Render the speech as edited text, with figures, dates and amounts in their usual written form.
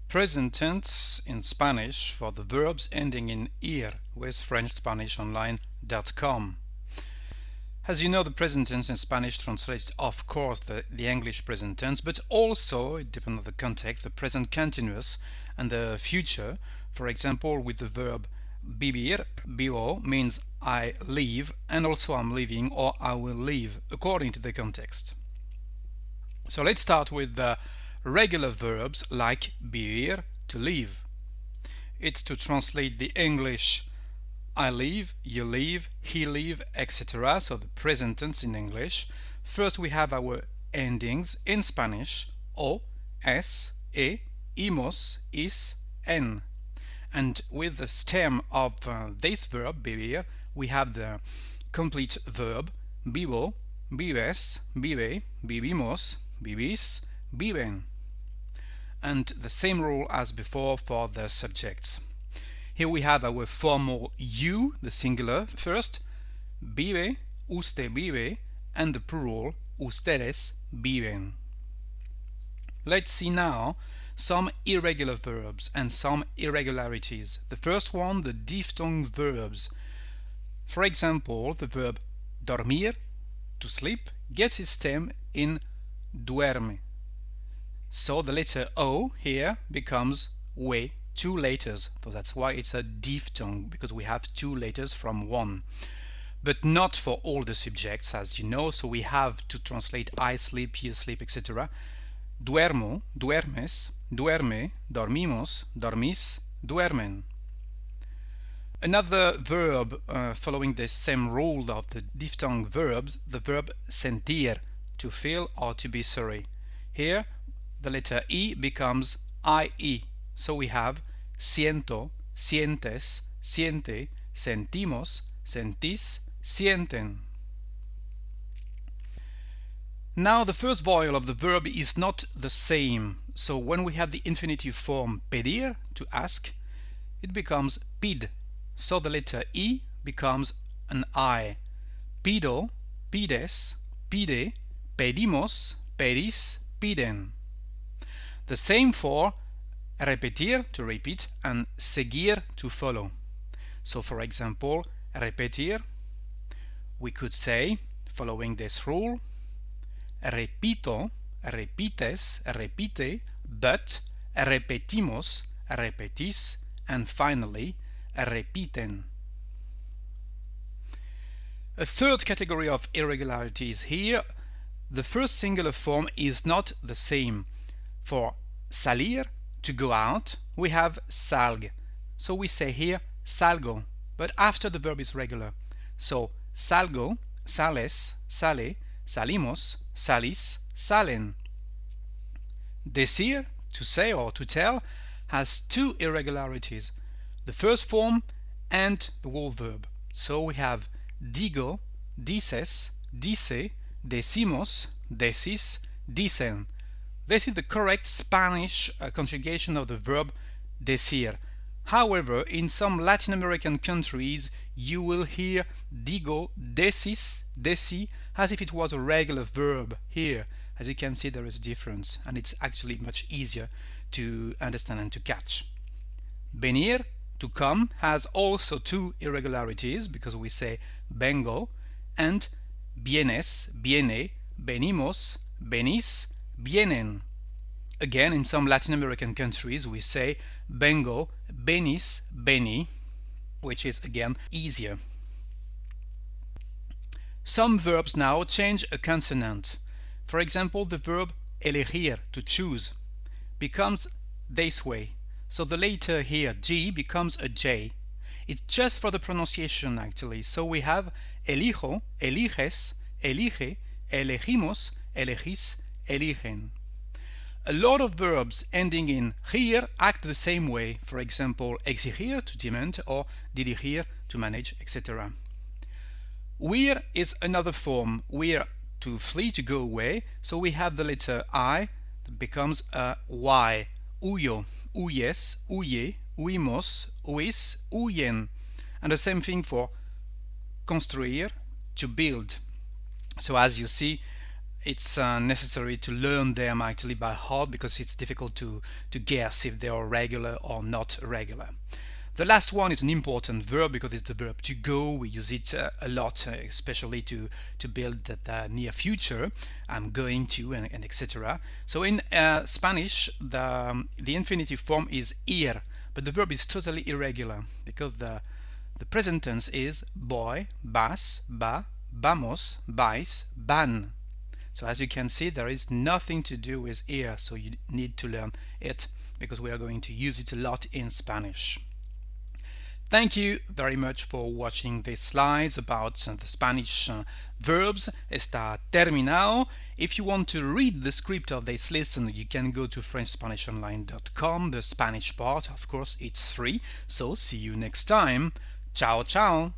Present tense in Spanish for the verbs ending in ir with FrenchSpanishOnline.com. As you know, the present tense in Spanish translates, of course, the English present tense, but also, it depends on the context, the present continuous and the future. For example, with the verb vivir, vivo means I live, and also I'm leaving or I will leave, according to the context. So let's start with the regular verbs like vivir, to live. It's to translate the English I live, you live, he live, etc. So the present tense in English. First we have our endings in Spanish: o, es, e, imos, is, en. And with the stem of this verb, vivir, we have the complete verb vivo, vives, vive, vivimos, vivis, viven. And the same rule as before for the subjects. Here we have our formal you, the singular first, vive, usted vive, and the plural, ustedes viven. Let's see now some irregular verbs and some irregularities. The first one, the diphthong verbs. For example, the verb dormir, to sleep, gets its stem in duerme. So the letter O here becomes we, two letters. So that's why it's a diphthong, because we have two letters from one. But not for all the subjects, as you know, so we have to translate I sleep, you sleep, etc. Duermo, duermes, duerme, dormimos, dormis, duermen. Another verb following the same rule of the diphthong verbs, the verb sentir, to feel or to be sorry. Here the letter E becomes IE. So we have siento, sientes, siente, sentimos, sentís, sienten. Now the first vowel of the verb is not the same. So when we have the infinitive form pedir, to ask, it becomes pid. So the letter E becomes an I. Pido, pides, pide, pedimos, pedis, piden. The same for repetir, to repeat, and seguir, to follow. So for example, repetir, we could say, following this rule, repito, repites, repite, but repetimos, repetis, and finally, repiten. A third category of irregularities here, the first singular form is not the same. For salir, to go out, we have salg. So we say here salgo, but after the verb is regular. So salgo, sales, sale, salimos, salis, salen. Decir, to say or to tell, has two irregularities: the first form and the whole verb. So we have digo, dices, dice, decimos, decis, dicen. This is the correct Spanish conjugation of the verb decir. However, in some Latin American countries, you will hear digo, decis, deci, as if it was a regular verb. Here, as you can see, there is a difference, and it's actually much easier to understand and to catch. Venir, to come, has also two irregularities, because we say vengo, and vienes, viene, venimos, venís, vienen. Again, in some Latin American countries, we say vengo, venis, veni, which is again easier. Some verbs now change a consonant. For example, the verb elegir, to choose, becomes this way. So the letter here, G, becomes a J. It's just for the pronunciation actually. So we have elijo, eliges, elige, elegimos, elegis, eligen. A lot of verbs ending in ir act the same way. For example, exigir, to demand, or dirigir, to manage, etc. Huir is another form. Huir, to flee, to go away. So we have the letter I that becomes a Y. Huyo, huyes, huye, huimos, huis, huyen. And the same thing for construir, to build. So as you see, it's necessary to learn them actually by heart because it's difficult to guess if they are regular or not regular. The last one is an important verb because it's the verb to go. We use it a lot, especially to build the near future. I'm going to, and etc. So in Spanish, the infinitive form is ir, but the verb is totally irregular because the present tense is voy, vas, va, vamos, vais, van. So as you can see, there is nothing to do with ir, so you need to learn it because we are going to use it a lot in Spanish. Thank you very much for watching these slides about the Spanish verbs. Está terminado. If you want to read the script of this lesson, you can go to FrenchSpanishOnline.com. The Spanish part, of course, it's free. So see you next time. Ciao, ciao.